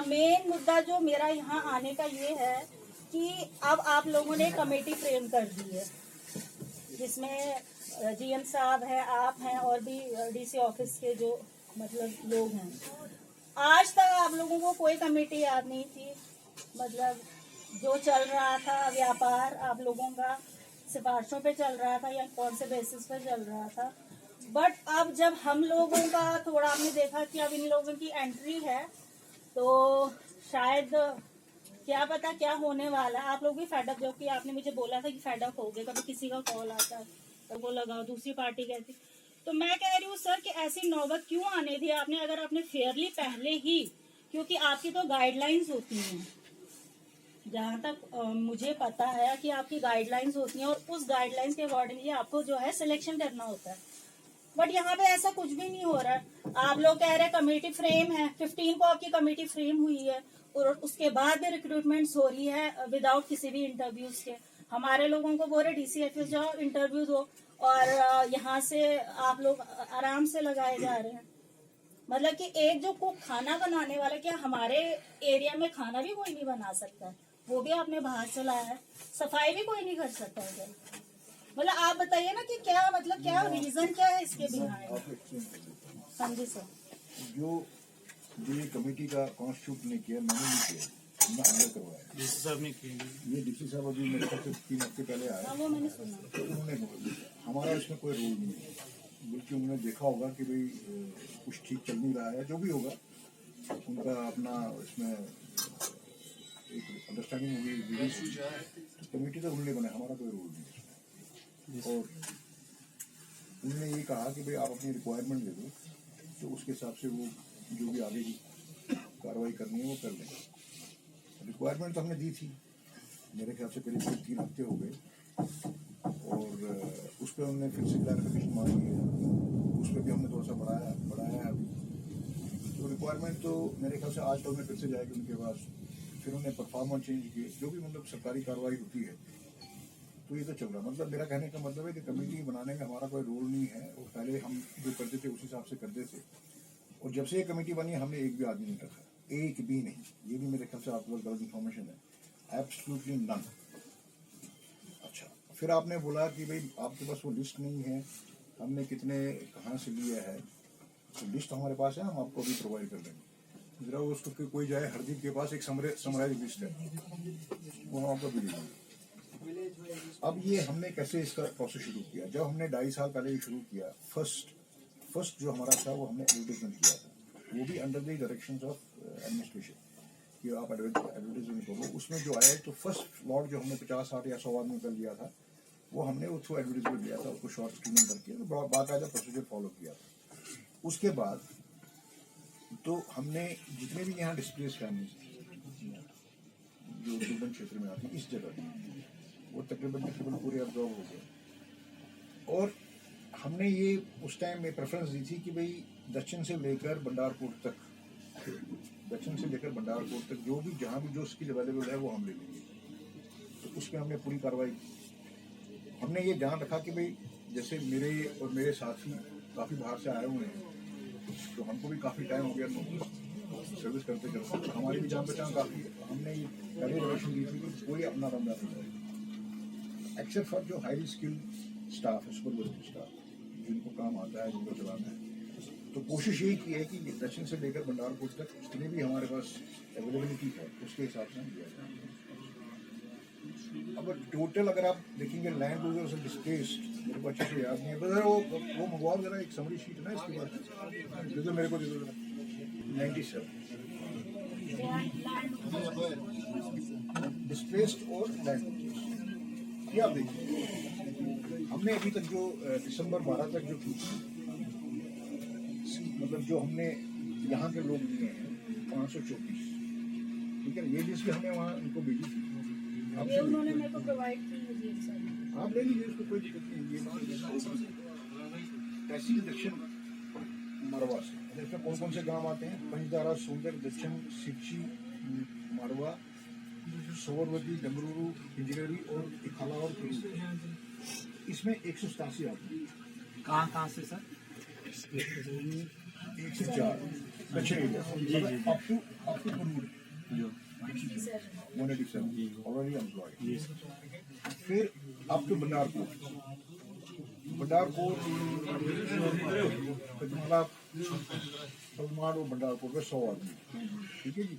Main मुद्दा जो मेरा यहाँ आने का ये है कि अब आप लोगों ने कमेटी फ्रेम कर दी है, जिसमें जीएम साहब हैं, आप हैं और भी डीसी ऑफिस के जो मतलब लोग हैं। आज तक आप लोगों को कोई कमेटी याद नहीं थी। मतलब जो चल रहा था व्यापार आप लोगों का सिफारिशों पे चल रहा था या कौन से बेसिस पे चल रहा था। बट अब जब हम लोगों का थोड़ा हमने देखा कि अब इन लोगों की एंट्री है तो शायद क्या पता क्या होने वाला है। आप लोग भी फेडअप, जो कि आपने मुझे बोला था कि फेडअप हो गए, कभी किसी का कॉल आता है तो वो लगाओ, दूसरी पार्टी कहती। तो मैं कह रही हूँ सर कि ऐसी नौबत क्यों आने दी आपने, अगर आपने फेयरली पहले ही, क्योंकि आपकी तो गाइडलाइंस होती हैं, जहाँ तक मुझे पता है कि आपकी गाइडलाइंस होती हैं और उस गाइडलाइंस के अकॉर्डिंगली आपको जो है सिलेक्शन करना होता है। बट यहाँ पे ऐसा कुछ भी नहीं हो रहा है। आप लोग कह रहे हैं कमेटी फ्रेम है, 15 को आपकी कमेटी फ्रेम हुई है और उसके बाद भी रिक्रूटमेंट्स हो रही है विदाउट किसी भी इंटरव्यूज के। हमारे लोगों को बोल रहे DCFS जाओ इंटरव्यू दो और यहाँ से आप लोग आराम से लगाए जा रहे हैं। मतलब कि एक जो कुक खाना बनाने वाला, क्या हमारे एरिया में खाना भी कोई नहीं बना सकता है, वो भी आपने बाहर से लाया है। सफाई भी कोई नहीं कर सकता है। मतलब आप बताइए ना कि क्या मतलब क्या रीजन क्या है इसके बिहाइंड। हाँ जी सर। जो ये कमेटी का कॉन्स्टिट्यूट ने किया, मैंने नहीं किया, हमने अंदर करवाया। डीसी साहब ने किया। ये डीसी साहब अभी मेरे ख्याल से 3 हफ्ते पहले आए। हाँ, वो मैंने सुना। तो उन्होंने, हमारा इसमें कोई रोल नहीं है, बल्कि उन्होंने देखा होगा कि भाई कुछ ठीक चल नहीं रहा है, जो भी होगा उनका अपना इसमें एक अंडरस्टैंडिंग होगी। तो कमेटी तो उन्होंने बनाया, हमारा कोई रोल नहीं है। और उन्होंने ये कहा कि भाई आप अपनी रिक्वायरमेंट दे दो, तो उसके हिसाब से वो जो भी आगे की कार्रवाई करनी है वो कर लेंगे। रिक्वायरमेंट तो हमने दी थी, मेरे ख्याल से करीब 3 हफ्ते हो गए, और उस पर उन्होंने फिर से क्लैरिफिकेशन मांगी है, उस पर भी हमने थोड़ा सा बढ़ाया है अभी। तो रिक्वायरमेंट तो मेरे ख्याल से आज तो हमें फिर से जाएगी उनके पास, फिर उन्हें परफॉर्मेंस चेंज किए, जो भी मतलब सरकारी कार्रवाई होती है। तो ये तो चल रहा, मतलब मेरा कहने का मतलब है कि कमेटी बनाने में हमारा कोई रोल नहीं है, और पहले हम जो करते थे उस हिसाब से करते थे। और जब से ये कमेटी बनी हमने एक भी आदमी नहीं रखा, एक भी नहीं। ये भी मेरे ख्याल से आपके पास गलत इन्फॉर्मेशन है, एब्सोल्युटली नन। अच्छा, फिर आपने बोला कि भाई आपके पास वो लिस्ट नहीं है, हमने कितने कहाँ से लिया है। तो लिस्ट हमारे पास है, हम आपको अभी प्रोवाइड कर देंगे। जरा उसको कोई जाए, हरदीप के पास एक समराइज लिस्ट है, वो हम आपको भी देंगे। अब ये हमने कैसे इसका प्रोसेस शुरू किया, जब हमने 2.5 साल पहले शुरू किया, फर्स्ट जो हमारा था वो हमने एडवर्टाइजमेंट किया था, वो भी under the directions of administration कि आप एडवर्टाइजमेंट करो। उसमें जो आया तो फर्स्ट लॉट जो हमने 50, 60 या 100 आदमी कर लिया था, वो हमने वो थ्रू एडवर्टाइजमेंट लिया था, उसको शॉर्ट स्क्रीनिंग करके तो बाकायदा प्रोसीजर फॉलो किया था। उसके बाद तो हमने जितने भी यहाँ डिस्प्लेस फैमिलीज जो दुर्गम क्षेत्र में आती है इस जगह, वो तकरीबन पूरे अब्जॉर्व हो गए। और हमने ये उस टाइम में प्रेफरेंस दी थी कि भाई दक्षिण से लेकर बंडारपुर तक, जो भी जहाँ भी जो स्किल अवेलेबल है वो हम ले लेंगे। तो उसमें हमने पूरी कार्रवाई की। हमने ये ध्यान रखा कि भाई जैसे मेरे और मेरे साथी काफ़ी बाहर से आए हुए हैं, तो हमको भी काफ़ी टाइम हो गया तो सर्विस करते करते, हमारी भी जान पहचान काफ़ी है। हमने ये पहले डायरेक्शन दी थी कि कोई अपना रंगा नहीं है, एक्सेप्ट फॉर जो हाईली स्किल्ड स्टाफ है, सुपरवाइजरी स्टाफ, जिनको काम आता है, जिनको चलाना है। तो कोशिश यही की है कि दक्षिण से लेकर बंडारपुर तक जितने भी हमारे पास अवेलेबिलिटी है उसके हिसाब से हम दिया जाए। अब टोटल अगर आप देखेंगे लैंड यूजर्स और डिस्प्लेस्ड, मेरे को अच्छे से याद नहीं है, बस वो मंगवाओ जरा एक समरी शीट है ना इसके बाद, दे दो मेरे को, दे दो जरा। 97 डिस्प्लेस्ड और लैंड यूजर्स, ये आप देखिए। हमने अभी तक जो दिसंबर 12 तक जो की, मतलब जो हमने यहाँ के लोग लिए हैं 534, ठीक है। ये लिस्ट भी हमने वहाँ उनको भेजी थी, ये उन्होंने मेरे को प्रोवाइड की है। आप ले लीजिए, उसको कोई दिक्कत नहीं है। तहसील दक्षिण मरवा से, इसमें कौन कौन से गांव आते हैं? पंचदारा, सोंदर, दक्षिण, सिक्ची, मरवा, सोवरवती, डमरूरू, हिंजगरी और इखाला और कुरू। इसमें 187 आते हैं। कहाँ से सर? 104 कच्चे एरिया अप टू कनूर जो 187 ऑलरेडी एम्प्लॉयड। फिर अप टू बंडारपुर तुम्हारा और बंडारपुर में 100 आदमी, ठीक है जी।